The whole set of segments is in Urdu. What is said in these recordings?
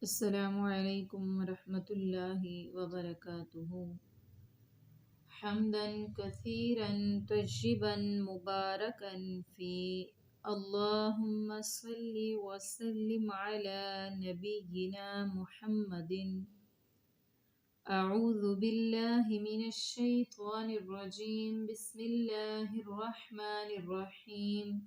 السلام علیکم ورحمۃ اللہ وبرکاتہ حمدا کثیرا طیبا مبارکا فی اللہم صل وسلم علی نبینا محمد اعوذ باللہ من الشیطان الرجیم بسم اللہ الرحمن الرحیم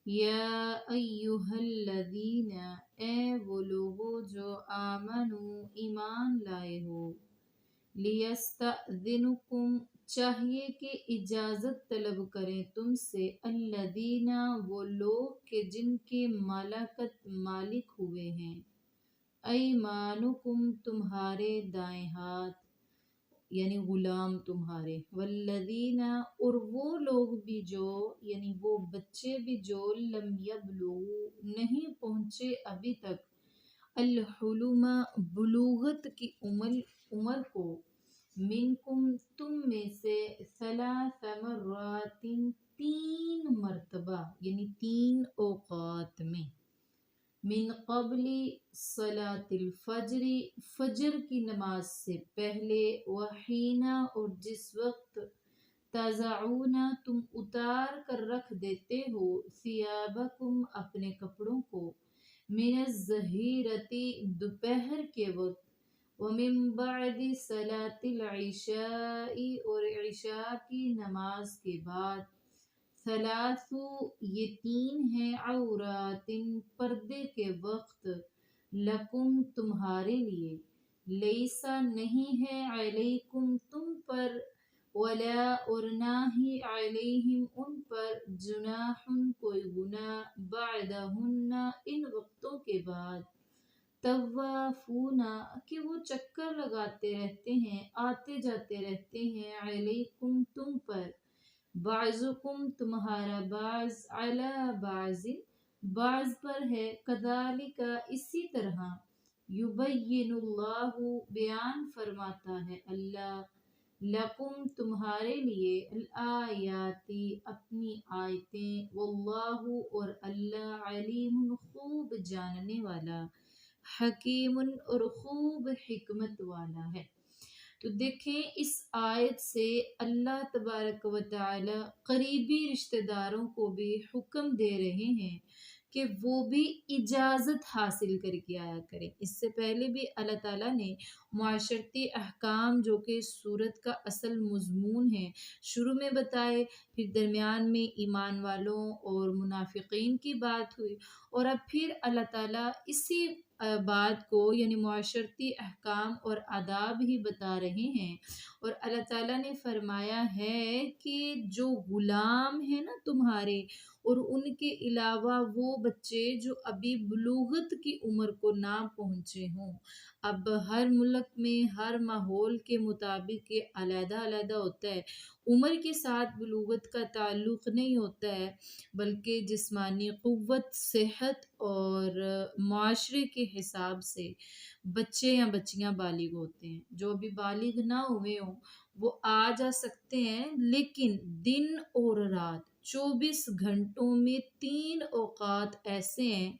یا ایہا الذین اے وہ لوگو جو آمنو ایمان لائے ہو لیستأذنکم چاہیے کہ اجازت طلب کریں تم سے الذین وہ لوگ کہ جن کے ملکت مالک ہوئے ہیں ایمانکم تمہارے دائیں ہاتھ یعنی غلام تمہارے والذین اور وہ لوگ بھی جو یعنی وہ بچے بھی جو لم یبلغوا نہیں پہنچے ابھی تک الحلم بلوغت کی عمر کو منکم تم میں سے ثلاث مرات 3 مرتبہ یعنی 3 اوقات میں من قبل صلاۃ الفجر فجر کی نماز سے پہلے وحینا اور جس وقت تضعون تم اتار کر رکھ دیتے ہو ثیابکم اپنے کپڑوں کو من الظہیرتی دوپہر کے وقت ومن بعد صلاۃ العشاء اور عشاء کی نماز کے بعد ثلاثو یہ 3 ہیں عورات پردے کے وقت لکم تمہارے لیے لیسا نہیں ہے علیکم تم پر ولا اور نہ ہی علیہم ان پر جناح کوئی گناہ بعدہن ان وقتوں کے بعد طوافون کہ وہ چکر لگاتے رہتے ہیں آتے جاتے رہتے ہیں علیکم تم پر بعضکم تمہارا بعض علی بعض بعض پر ہے کذالک اسی طرح یبین اللہ بیان فرماتا ہے اللہ لکم تمہارے لیے الآیات اپنی آیتیں واللہ اور اللہ علیم خوب جاننے والا حکیم اور خوب حکمت والا ہے۔ تو دیکھیں اس آیت سے اللہ تبارک و تعالی قریبی رشتہ داروں کو بھی حکم دے رہے ہیں کہ وہ بھی اجازت حاصل کر کے آیا کریں۔ اس سے پہلے بھی اللہ تعالیٰ نے معاشرتی احکام جو کہ سورت کا اصل مضمون ہے شروع میں بتائے، پھر درمیان میں ایمان والوں اور منافقین کی بات ہوئی، اور اب پھر اللہ تعالیٰ اسی بات کو یعنی معاشرتی احکام اور آداب ہی بتا رہے ہیں، اور اللہ تعالیٰ نے فرمایا ہے کہ جو غلام ہیں نا تمہارے اور ان کے علاوہ وہ بچے جو ابھی بلوغت کی عمر کو نہ پہنچے ہوں، اب ہر ملک میں ہر ماحول کے مطابق یہ علیحدہ علیحدہ ہوتا ہے، عمر کے ساتھ بلوغت کا تعلق نہیں ہوتا ہے بلکہ جسمانی قوت، صحت اور معاشرے کے حساب سے بچے یا بچیاں بالغ ہوتے ہیں۔ جو بھی بالغ نہ ہوئے ہوں وہ آ جا سکتے ہیں، لیکن دن اور رات 24 گھنٹوں میں 3 اوقات ایسے ہیں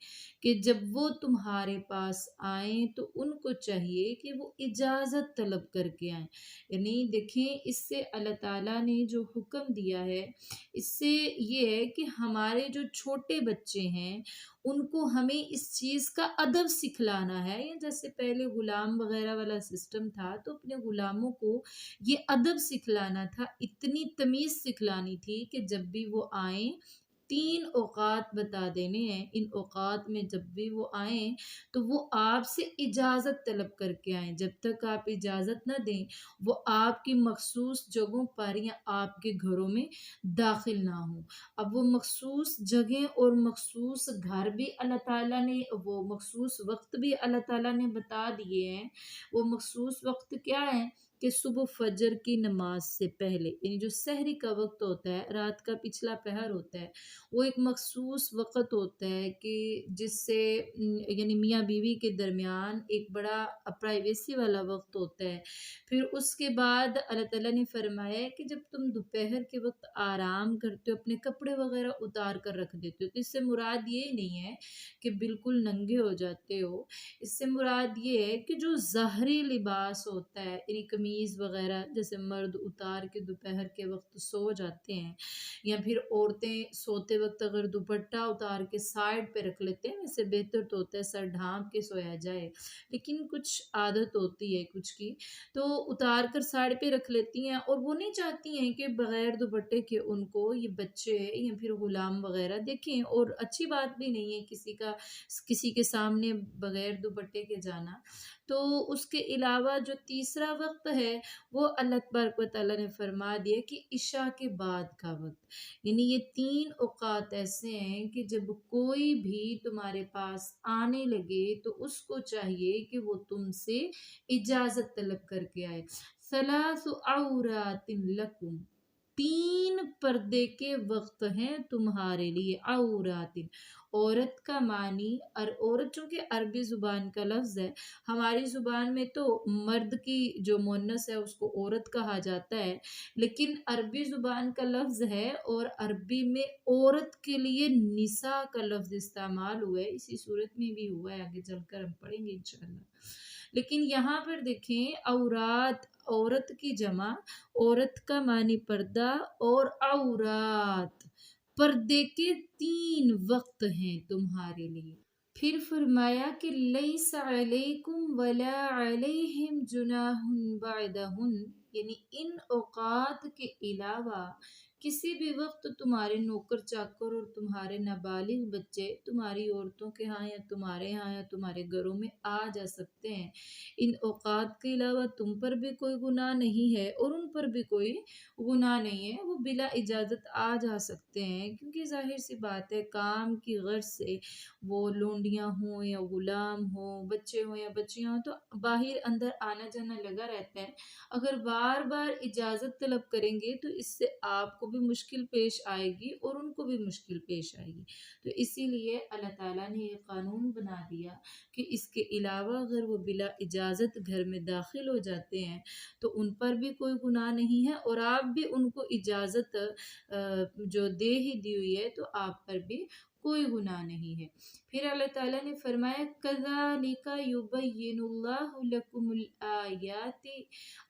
کہ جب وہ تمہارے پاس آئیں تو ان کو چاہیے کہ وہ اجازت طلب کر کے آئیں۔ یعنی دیکھیں اس سے اللہ تعالیٰ نے جو حکم دیا ہے اس سے یہ ہے کہ ہمارے جو چھوٹے بچے ہیں ان کو ہمیں اس چیز کا ادب سکھلانا ہے، یا جیسے پہلے غلام وغیرہ والا سسٹم تھا تو اپنے غلاموں کو یہ ادب سکھلانا تھا، اتنی تمیز سکھلانی تھی کہ جب بھی وہ آئیں 3 اوقات بتا دینے ہیں، ان اوقات میں جب بھی وہ آئیں تو وہ آپ سے اجازت طلب کر کے آئیں، جب تک آپ اجازت نہ دیں وہ آپ کی مخصوص جگہوں پر یا آپ کے گھروں میں داخل نہ ہوں۔ اب وہ مخصوص جگہیں اور مخصوص گھر بھی اللہ تعالیٰ نے، وہ مخصوص وقت بھی اللہ تعالیٰ نے بتا دیے ہیں۔ وہ مخصوص وقت کیا ہے کہ صبح فجر کی نماز سے پہلے یعنی جو سحری کا وقت ہوتا ہے، رات کا پچھلا پہر ہوتا ہے، وہ ایک مخصوص وقت ہوتا ہے کہ جس سے یعنی میاں بیوی کے درمیان ایک بڑا پرائیویسی والا وقت ہوتا ہے۔ پھر اس کے بعد اللہ تعالیٰ نے فرمایا ہے کہ جب تم دوپہر کے وقت آرام کرتے ہو، اپنے کپڑے وغیرہ اتار کر رکھ دیتے ہو، تو اس سے مراد یہ نہیں ہے کہ بالکل ننگے ہو جاتے ہو، اس سے مراد یہ ہے کہ جو ظاہری لباس ہوتا ہے یعنی قمیض وغیرہ جیسے مرد اتار کے دوپہر کے وقت سو جاتے ہیں، یا پھر عورتیں سوتے وقت اگر دوپٹہ اتار کے سائڈ پہ رکھ لیتے ہیں، ویسے بہتر تو ہوتا ہے سر ڈھانپ کے سویا جائے، لیکن کچھ عادت ہوتی ہے کچھ کی، تو اتار کر سائڈ پہ رکھ لیتی ہیں اور وہ نہیں چاہتی ہیں کہ بغیر دوپٹے کے ان کو یہ بچے یا پھر غلام وغیرہ دیکھیں، اور اچھی بات بھی نہیں ہے کسی کے سامنے بغیر دوپٹے کے جانا۔ تو اس کے علاوہ جو تیسرا وقت ہے وہ اللہ تبارک و تعالیٰ نے فرما دیا کہ عشاء کے بعد کا وقت، یعنی یہ 3 اوقات ایسے ہیں کہ جب کوئی بھی تمہارے پاس آنے لگے تو اس کو چاہیے کہ وہ تم سے اجازت طلب کر کے آئے۔ ثلاث عورات لکم، 3 پردے کے وقت ہیں تمہارے لیے، عورات، عورت کا معنی، اور عورت چونکہ عربی زبان کا لفظ ہے، ہماری زبان میں تو مرد کی جو مؤنث ہے اس کو عورت کہا جاتا ہے، لیکن عربی زبان کا لفظ ہے اور عربی میں عورت کے لیے نساء کا لفظ استعمال ہوا ہے، اسی صورت میں بھی ہوا ہے، آگے چل کر ہم پڑھیں گے انشاءاللہ۔ لیکن یہاں پر دیکھیں عورات، عورت کی جمع، عورت کا معنی پردہ، اور عورات، پردے کے 3 وقت ہیں تمہارے لیے۔ پھر فرمایا کہ لیس علیکم ولا علیہم جناح بعدہن، یعنی ان اوقات کے علاوہ کسی بھی وقت تمہارے نوکر چاکر اور تمہارے نابالغ بچے تمہاری عورتوں کے ہاں یا تمہارے ہاں یا تمہارے گھروں میں آ جا سکتے ہیں۔ ان اوقات کے علاوہ تم پر بھی کوئی گناہ نہیں ہے اور ان پر بھی کوئی گناہ نہیں ہے، وہ بلا اجازت آ جا سکتے ہیں، کیونکہ ظاہر سی بات ہے کام کی غرض سے وہ لونڈیاں ہوں یا غلام ہوں، بچے ہوں یا بچیاں ہوں، تو باہر اندر آنا جانا لگا رہتا ہے۔ اگر بار بار اجازت طلب کریں گے تو اس سے آپ کو بھی مشکل پیش آئے گی اور ان کو بھی مشکل پیش آئے گی، تو اسی لیے اللہ تعالیٰ نے یہ قانون بنا دیا کہ اس کے علاوہ اگر وہ بلا اجازت گھر میں داخل ہو جاتے ہیں تو ان پر بھی کوئی گناہ نہیں ہے، اور آپ بھی ان کو اجازت جو دے ہی دی ہوئی ہے تو آپ پر بھی کوئی گناہ نہیں ہے۔ پھر اللہ تعالیٰ نے فرمایا کذالک یبین اللہ لکم الآیات،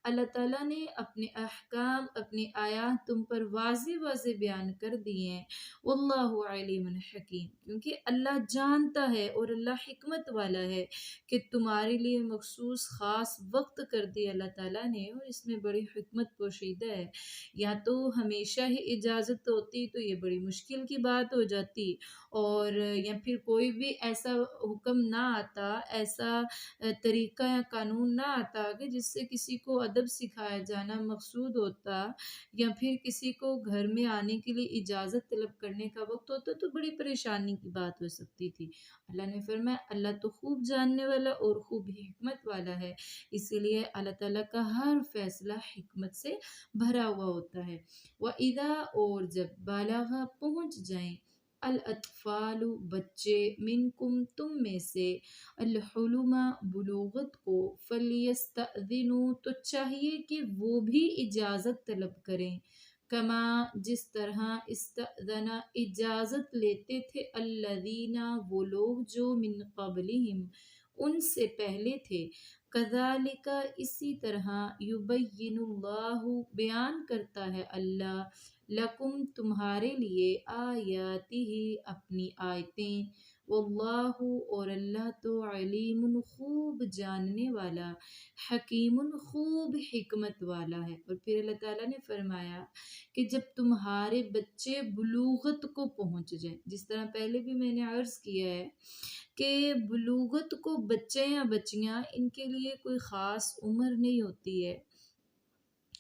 اللہ تعالیٰ نے اپنے احکام، اپنی آیات تم پر واضح واضح بیان کر دیے ہیں، واللہ علیم حکیم، کیونکہ اللہ جانتا ہے اور اللہ حکمت والا ہے کہ تمہارے لیے مخصوص خاص وقت کر دیا اللہ تعالیٰ نے، اور اس میں بڑی حکمت پوشیدہ ہے۔ یا تو ہمیشہ ہی اجازت ہوتی تو یہ بڑی مشکل کی بات ہو جاتی، اور یا پھر کوئی بھی ایسا حکم نہ آتا، ایسا طریقہ یا قانون نہ آتا کہ جس سے کسی کو ادب سکھایا جانا مقصود ہوتا، یا پھر کسی کو گھر میں آنے کے لیے اجازت طلب کرنے کا وقت ہوتا، تو بڑی پریشانی کی بات ہو سکتی تھی۔ اللہ نے فرمایا اللہ تو خوب جاننے والا اور خوب حکمت والا ہے، اسی لیے اللہ تعالیٰ کا ہر فیصلہ حکمت سے بھرا ہوا ہوتا ہے۔ وَإِذَا، اور جب بالغ پہنچ جائیں، الاطفال بچے، منکم تم میں سے، الحلم بلوغت کو، فلیستأذنوا تو چاہیے کہ وہ بھی اجازت طلب کریں، کما جس طرح استأذن اجازت لیتے تھے، الذین وہ لوگ جو من قبلہم ان سے پہلے تھے، کذالک اسی طرح، یبین اللہ بیان کرتا ہے اللہ، لکم تمہارے لیے، آیاتہ اپنی آیتیں، واللہ اور اللہ تو علیم خوب جاننے والا، حکیم خوب حکمت والا ہے۔ اور پھر اللہ تعالیٰ نے فرمایا کہ جب تمہارے بچے بلوغت کو پہنچ جائیں، جس طرح پہلے بھی میں نے عرض کیا ہے کہ بلوغت کو بچے یا بچیاں ان کے لیے کوئی خاص عمر نہیں ہوتی ہے،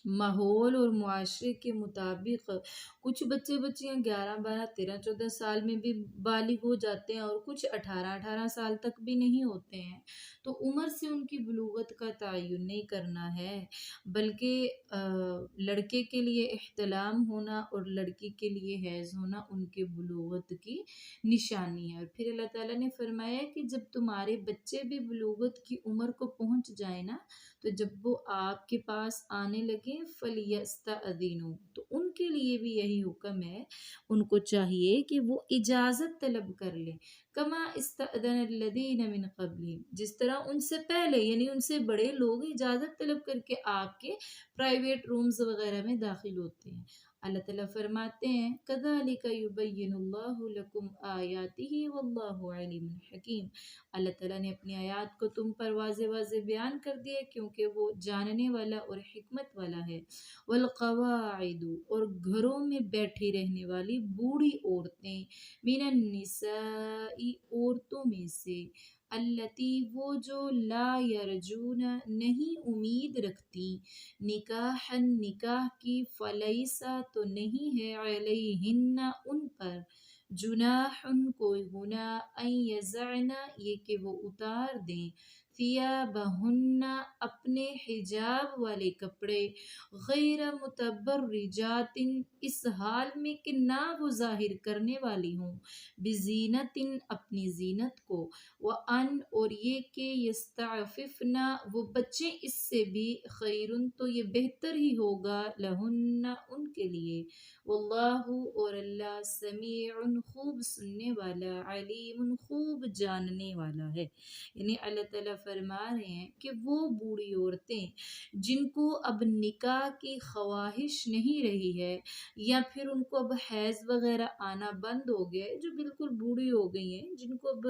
ماحول اور معاشرے کے مطابق کچھ بچے بچیاں 11 12 13 14 سال میں بھی بالغ ہو جاتے ہیں اور کچھ 18 18 سال تک بھی نہیں ہوتے ہیں، تو عمر سے ان کی بلوغت کا تعین نہیں کرنا ہے، بلکہ لڑکے کے لیے احتلام ہونا اور لڑکی کے لیے حیض ہونا ان کے بلوغت کی نشانی ہے۔ اور پھر اللہ تعالیٰ نے فرمایا کہ جب تمہارے بچے بھی بلوغت کی عمر کو پہنچ جائے نا، تو جب وہ آپ کے پاس آنے لگے فَلْيَسْتَأْذِنُوا، تو ان کے لیے بھی یہی حکم ہے، ان کو چاہیے کہ وہ اجازت طلب کر لیں، کما استأذن الذین من قبلہم، جس طرح ان سے پہلے یعنی ان سے بڑے لوگ اجازت طلب کر کے آپ کے پرائیویٹ رومز وغیرہ میں داخل ہوتے ہیں۔ اللہ تعالیٰ فرماتے ہیں كَذَلِكَ يُبَيِّنُ اللَّهُ لَكُمْ آيَاتِهِ وَاللَّهُ عَلِيمٌ حَكِيمٌ۔ اللہ تعالیٰ نے اپنی آیات کو تم پر واضح واضح بیان کر دیا کیونکہ وہ جاننے والا اور حکمت والا ہے۔ والقواعد، اور گھروں میں بیٹھی رہنے والی بوڑھی عورتیں، من النساء، عورتوں میں سے، التی، وہ جو لا یرجون، نہیں امید رکھتی، نکاح، نکاح کی، فلیسا، تو نہیں ہے، علیہن، ان پر، جناح، کوئی گناہ، ان یضعن، یہ کہ وہ اتار دیں، ثیابہن، اپنے حجاب والے کپڑے، غیر متبرجات، اس حال میں کہ نہ وہ ظاہر کرنے والی ہوں، بزینت، اپنی زینت کو، وَأَنْ، اور یہ کہ یستعففن، وہ بچیں اس سے بھی، خیرن، تو یہ بہتر ہی ہوگا، لہن، ان کے لیے، واللہ، اور اللہ، سمیع، خوب سننے والا، علیم، خوب جاننے والا ہے۔ یعنی اللہ تعالیٰ فرما رہے ہیں کہ وہ بوڑھی عورتیں جن کو اب نکاح کی خواہش نہیں رہی ہے، یا پھر ان کو اب حیض وغیرہ آنا بند ہو گیا ہے، جو بالکل بوڑھی ہو گئی ہیں، جن کو اب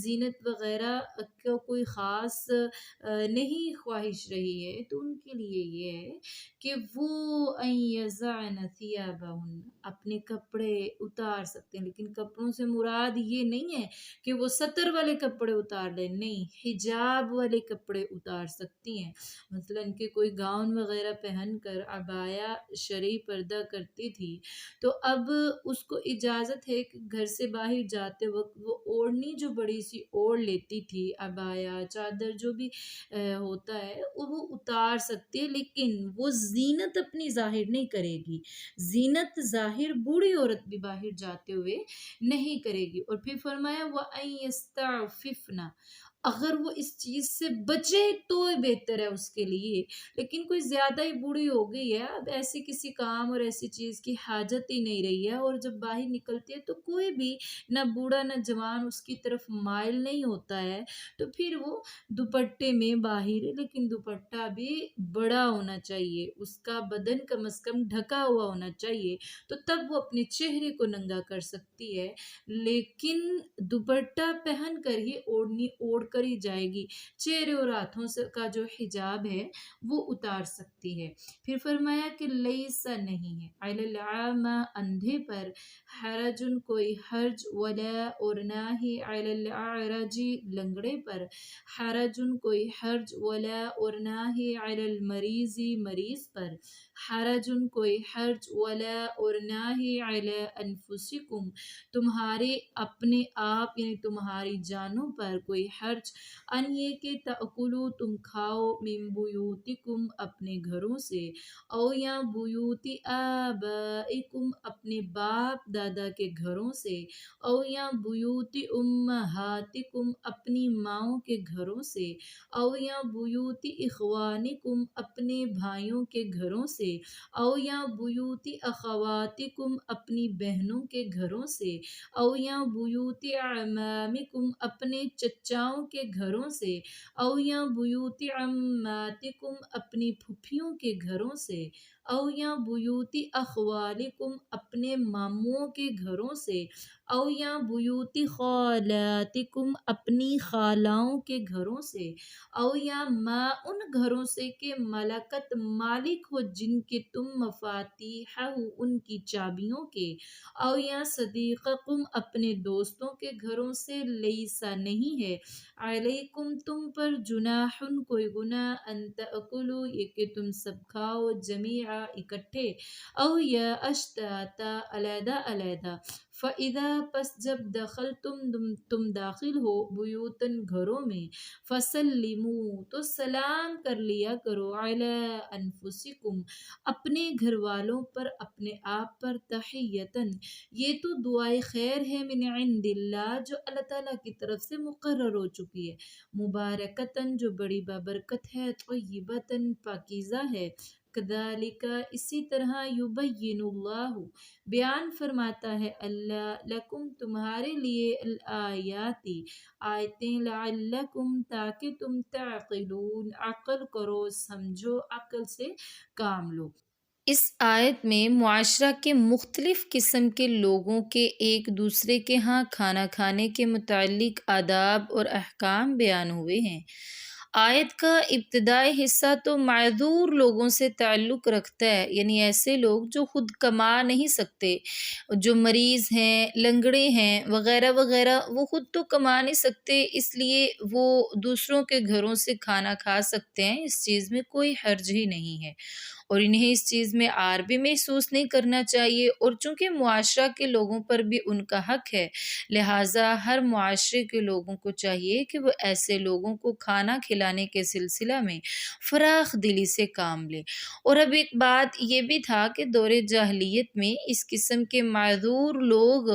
زینت وغیرہ کا کوئی خاص نہیں خواہش رہی ہے، تو ان کے لیے یہ ہے کہ وہ ان یضعن ثیابہن، اپنے کپڑے اتار سکتے ہیں، لیکن کپڑوں سے مراد یہ نہیں ہے کہ وہ سطر والے کپڑے اتار لیں، نہیں، حجاب والے کپڑے اتار سکتی ہیں۔ مثلا ان کے کوئی گاؤن وغیرہ پہن کر عبایا شرعی پردہ کرتی تھی، تو اب اس کو اجازت ہے کہ گھر سے باہر جاتے وقت وہ اوڑھنی جو بڑی سی اوڑھ لیتی تھی، عبایا، چادر، جو بھی ہوتا ہے، وہ اتار سکتی ہے، لیکن وہ زینت اپنی ظاہر نہیں کرے گی۔ زینت ظاہر بوڑھی عورت بھی باہر جاتے ہوئے نہیں کرے گی۔ اور پھر فرمایا وَأَن يَسْتَعْفِفْنَ، اگر وہ اس چیز سے بچے تو بہتر ہے اس کے لیے، لیکن کوئی زیادہ ہی بوڑھی ہو گئی ہے، اب ایسی کسی کام اور ایسی چیز کی حاجت ہی نہیں رہی ہے، اور جب باہر نکلتی ہے تو کوئی بھی نہ بوڑھا نہ جوان اس کی طرف مائل نہیں ہوتا ہے، تو پھر وہ دوپٹے میں باہر ہے، لیکن دوپٹہ بھی بڑا ہونا چاہیے، اس کا بدن کم از کم ڈھکا ہوا ہونا چاہیے، تو تب وہ اپنے چہرے کو ننگا کر سکتی ہے، لیکن دوپٹہ پہن کر ہی اوڑھنی اوڑھ کر ہی جائے گی، چہرے اور ہاتھوں سے کا جو حجاب ہے وہ اتار سکتی ہے۔ پھر فرمایا کہ لیسا، نہیں ہے، علی العامہ، اندھے پر، حرجن، کوئی حرج، ولا، اور نہ ہی، علی الاعرج، لنگڑے پر، حرجن، کوئی حرج، ولا، اور نہ ہی، علی المریض، مریض پر، حرجن، کوئی حرج، ولا، اور نہ ہی، علی انفسکم، تمہارے اپنے آپ یعنی تمہاری جانوں پر کوئی حرج، ان، یہ کہ تأکلوا، تم کھاؤ، من بیوتکم، اپنے گھروں سے، او یا بیوت آبائکم، اپنے باپ دادا کے گھروں سے، او یا بیوت امہاتکم، اپنی ماؤں کے گھروں سے، او یا بیوت اخوانکم، اپنے بھائیوں کے گھروں سے، او یا بیوت اخواتکم، اپنی بہنوں کے گھروں سے، او یا بیوت اعمامکم، اپنے چچاؤں کے گھروں سے، او یا بیوت عماتکم، اپنی پھپھیوں کے گھروں سے، او یا بیوتی اخوالکم اپنے ماموں کے گھروں سے، او یا بیوتی خالاتکم اپنی خالاؤں کے گھروں سے، او یا ما ان گھروں سے کہ ملکت مالک ہو جن کے تم مفاتیح ان کی چابیوں کے، او یا صدیقکم اپنے دوستوں کے گھروں سے، لیسا نہیں ہے علیکم تم پر جناح کوئی گناہ ان تأکلوا یہ کہ تم سب کھاؤ جمیعا اکٹھے، او یا اشتاتا علیحدہ علیحدہ، فَإِذَا پس جب تم داخل ہو بیوتن گھروں میں، فَسَلِّمُوا تو سلام کر لیا کرو، عَلَىٰ أَنفُسِكُمْ اپنے گھر والوں پر، اپنے آپ پر، تحیتاً یہ تو دعائے خیر ہے، من عند اللہ جو اللہ تعالیٰ کی طرف سے مقرر ہو چکی ہے، مبارکتاً جو بڑی بابرکت ہے، طیبتاً پاکیزہ ہے، کذالک اسی طرح یبین اللہ بیان فرماتا ہے اللہ لکم تمہارے لیے الآیات آیتیں، لعلکم تاکہ تم تعقلون عقل کرو، سمجھو، عقل سے کام لو۔ اس آیت میں معاشرہ کے مختلف قسم کے لوگوں کے ایک دوسرے کے ہاں کھانا کھانے کے متعلق آداب اور احکام بیان ہوئے ہیں۔ آیت کا ابتدائی حصہ تو معذور لوگوں سے تعلق رکھتا ہے، یعنی ایسے لوگ جو خود کما نہیں سکتے، جو مریض ہیں، لنگڑے ہیں وغیرہ وغیرہ، وہ خود تو کما نہیں سکتے، اس لیے وہ دوسروں کے گھروں سے کھانا کھا سکتے ہیں، اس چیز میں کوئی حرج ہی نہیں ہے اور انہیں اس چیز میں عار بھی محسوس نہیں کرنا چاہیے، اور چونکہ معاشرہ کے لوگوں پر بھی ان کا حق ہے، لہٰذا ہر معاشرے کے لوگوں کو چاہیے کہ وہ ایسے لوگوں کو کھانا کھلانے کے سلسلہ میں فراخ دلی سے کام لے۔ اور اب ایک بات یہ بھی تھا کہ دور جاہلیت میں اس قسم کے معذور لوگ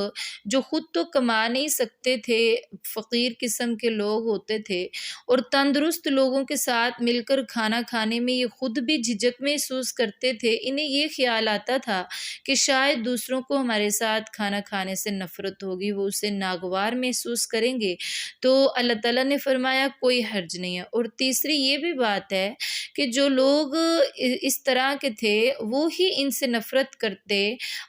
جو خود تو کما نہیں سکتے تھے، فقیر قسم کے لوگ ہوتے تھے، اور تندرست لوگوں کے ساتھ مل کر کھانا کھانے میں یہ خود بھی جھجک محسوس کرتے تھے، انہیں یہ خیال آتا تھا کہ شاید دوسروں کو ہمارے ساتھ کھانا کھانے سے نفرت ہوگی، وہ اسے ناگوار محسوس کریں گے، تو اللہ تعالیٰ نے فرمایا کوئی حرج نہیں ہے۔ اور تیسری یہ بھی بات ہے کہ جو لوگ اس طرح کے تھے وہ ہی ان سے نفرت کرتے،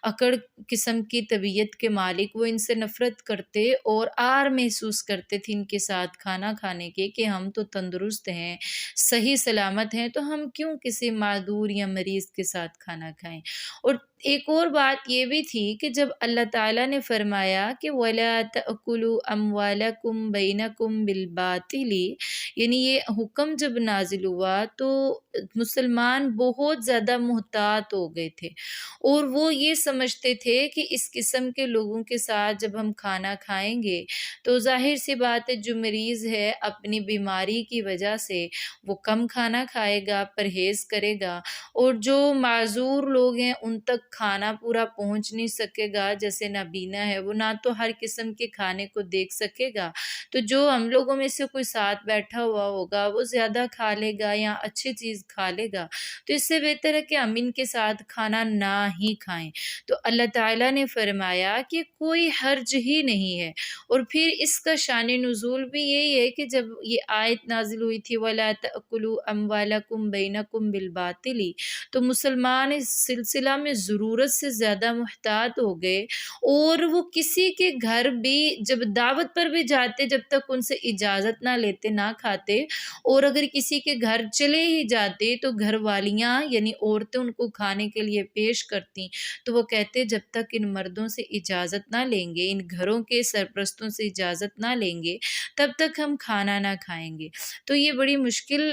اکڑ قسم کی طبیعت کے مالک وہ ان سے نفرت کرتے اور عار محسوس کرتے تھے ان کے ساتھ کھانا کھانے کے کہ ہم تو تندرست ہیں، صحیح سلامت ہیں، تو ہم کیوں کسی معذور یا مریض کے ساتھ کھانا کھائیں۔ اور ایک اور بات یہ بھی تھی کہ جب اللہ تعالیٰ نے فرمایا کہ وَلَا تَأْكُلُوا أَمْوَالَكُمْ بَيْنَكُمْ بِالْبَاطِلِ، یعنی یہ حکم جب نازل ہوا تو مسلمان بہت زیادہ محتاط ہو گئے تھے اور وہ یہ سمجھتے تھے کہ اس قسم کے لوگوں کے ساتھ جب ہم کھانا کھائیں گے تو ظاہر سی بات ہے جو مریض ہے اپنی بیماری کی وجہ سے وہ کم کھانا کھائے گا، پرہیز کرے گا، اور جو معذور لوگ ہیں ان تک کھانا پورا پہنچ نہیں سکے گا، جیسے نابینا ہے وہ نہ تو ہر قسم کے کھانے کو دیکھ سکے گا، تو جو ہم لوگوں میں سے کوئی ساتھ بیٹھا ہوا ہوگا وہ زیادہ کھا لے گا یا اچھی چیز کھا لے گا، تو اس سے بہتر ہے کہ ہم ان کے ساتھ کھانا نہ ہی کھائیں۔ تو اللہ تعالیٰ نے فرمایا کہ کوئی حرج ہی نہیں ہے، اور پھر اس کا شان نزول بھی یہی ہے کہ جب یہ آیت نازل ہوئی تھی وَلَا تَأْكُلُوا أَمْوَالَكُمْ بَيْنَكُمْ بِالْبَاطِلِ، تو مسلمان اس سلسلہ میں ضرورت سے زیادہ محتاط ہو گئے، اور وہ کسی کے گھر بھی جب دعوت پر بھی جاتے جب تک ان سے اجازت نہ لیتے نہ کھاتے، اور اگر کسی کے گھر چلے ہی جاتے تو گھر والیاں یعنی عورتیں ان کو کھانے کے لیے پیش کرتی، تو وہ کہتے جب تک ان مردوں سے اجازت نہ لیں گے، ان گھروں کے سرپرستوں سے اجازت نہ لیں گے تب تک ہم کھانا نہ کھائیں گے۔ تو یہ بڑی مشکل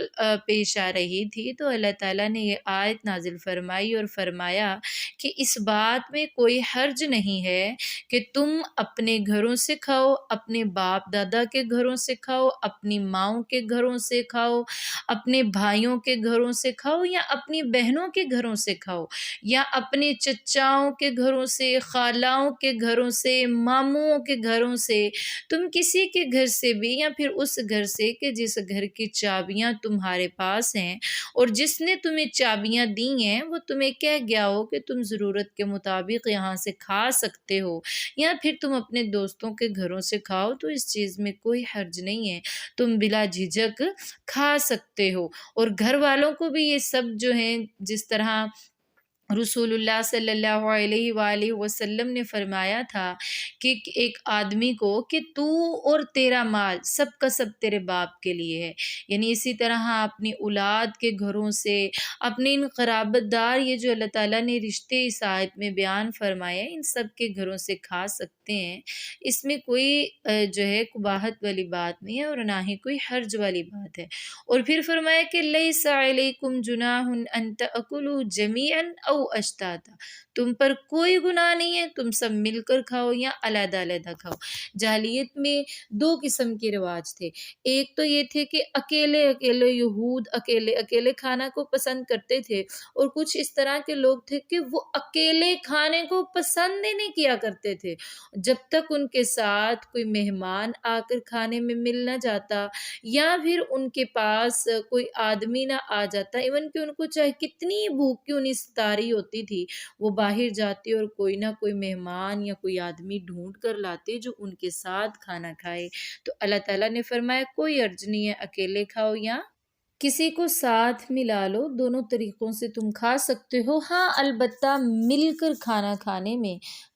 پیش آ رہی تھی، تو اللہ تعالیٰ نے یہ آیت نازل فرمائی اور فرمایا کہ اس بات میں کوئی حرج نہیں ہے کہ تم اپنے گھروں سے کھاؤ، اپنے باپ دادا کے گھروں سے کھاؤ، اپنی ماؤں کے گھروں سے کھاؤ، اپنے بھائیوں کے گھروں سے کھاؤ، یا اپنی بہنوں کے گھروں سے کھاؤ، یا اپنے چچاؤں کے گھروں سے، خالاؤں کے گھروں سے، ماموں کے گھروں سے، تم کسی کے گھر سے بھی، یا پھر اس گھر سے کہ جس گھر کی چابیاں تمہارے پاس ہیں اور جس نے تمہیں چابیاں دی ہیں وہ تمہیں کہہ گیا ہو کہ تم ضرورت کے مطابق یہاں سے کھا سکتے ہو، یا پھر تم اپنے دوستوں کے گھروں سے کھاؤ، تو اس چیز میں کوئی حرج نہیں ہے، تم بلا جھجک کھا سکتے ہو۔ اور گھر والوں کو بھی یہ سب جو ہیں جس طرح رسول اللہ صلی اللہ علیہ وآلہ وسلم نے فرمایا تھا کہ ایک آدمی کو کہ تو اور تیرا مال سب کا سب تیرے باپ کے لیے ہے، یعنی اسی طرح اپنی اولاد کے گھروں سے، اپنے ان قرابت دار، یہ جو اللہ تعالیٰ نے رشتے اس آیت میں بیان فرمائے، ان سب کے گھروں سے کھا سکتے ہیں۔ اس میں کوئی جو ہے قباحت والی بات نہیں ہے اور نہ ہی کوئی حرج والی بات ہے۔ اور پھر فرمایا کہ لیس علیکم جناح ان تأکلوا جمیعا او اشتاتا، تم پر کوئی گناہ نہیں ہے تم سب مل کر کھاؤ یا علیحدہ علیحدہ کھاؤ۔ جاہلیت میں دو قسم کے رواج تھے، ایک تو یہ تھے کہ اکیلے اکیلے یہود اکیلے اکیلے کھانا کو پسند کرتے تھے، اور کچھ اس طرح کے لوگ تھے کہ وہ اکیلے کھانے کو پسند ہی نہیں کیا کرتے تھے، جب تک ان کے ساتھ کوئی مہمان آ کر کھانے میں مل نہ جاتا یا پھر ان کے پاس کوئی آدمی نہ آ جاتا، ایون کہ ان کو چاہے کتنی بھوک کیوں نہیں ستاری ہوتی تھی، وہ باہر جاتے اور کوئی نہ کوئی مہمان یا کوئی آدمی ڈھونڈ کر لاتے جو ان کے ساتھ کھانا کھائے۔ تو اللہ تعالیٰ نے فرمایا کوئی حرج نہیں ہے، اکیلے کھاؤ یا کسی کو ساتھ ملا لو، دونوں طریقوں سے تم کھا سکتے ہو۔ ہاں البتہ مل کر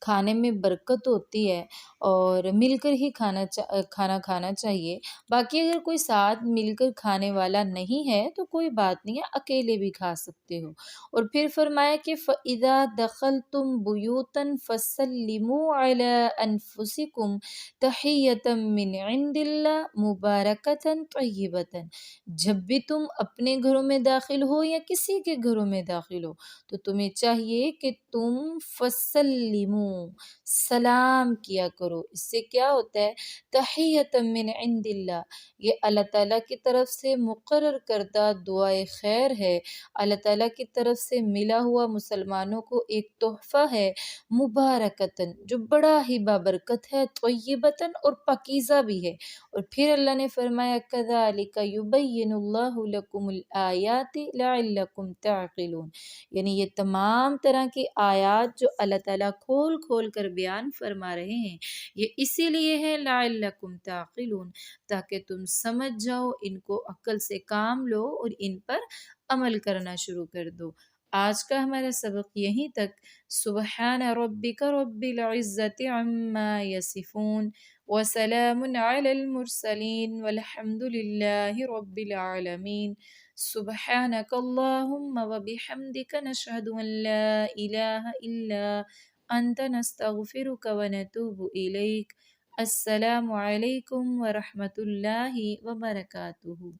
کھانے میں برکت ہوتی ہے اور مل کر ہی کھانا کھانا چاہیے۔ باقی اگر کوئی ساتھ مل کر کھانے والا نہیں ہے تو کوئی بات نہیں ہے، اکیلے بھی کھا سکتے ہو۔ اور پھر فرمایا کہ فَإِذَا دَخَلْتُمْ بُيُوتًا فَسَلِّمُوا عَلَىٰ أَنفُسِكُمْ تَحِيَّةً مِّنْ عِندِ اللَّهِ مُبَارَكَةً طَيِّبَةً، جب بھی تم اپنے گھروں میں داخل ہو یا کسی کے گھروں میں داخل ہو تو تمہیں چاہیے کہ تم فسلمو، سلام کیا کرو۔ اس سے کیا ہوتا ہے؟ تحیۃ من عند اللہ، یہ اللہ تعالیٰ کی طرف سے مقرر کردہ دعائے خیر ہے، اللہ تعالیٰ کی طرف سے ملا ہوا مسلمانوں کو ایک تحفہ ہے، مبارکتاً جو بڑا ہی بابرکت ہے، طیبتاً اور پاکیزہ بھی ہے۔ اور پھر اللہ نے فرمایا کذالک یبین اللہ لکم الآیات لعلکم تعقلون، یعنی یہ تمام طرح کی آیات جو اللہ تعالیٰ کھول کھول کر بیان فرما رہے ہیں، یہ اسی لیے ہے لعلکم تعقلون، تاکہ تم سمجھ جاؤ، ان کو عقل سے کام لو اور ان پر عمل کرنا شروع کر دو۔ آج کا ہمارا سبق یہیں تک۔ سبحان ربک رب العزت عما یصفون وسلام علی المرسلین والحمد للہ رب العالمین۔ سبحانک اللہم وبحمدک نشہد ان لا الہ الا انت نستغفرک ونتوب الیک۔ السلام علیکم ورحمۃ اللہ وبرکاتہ۔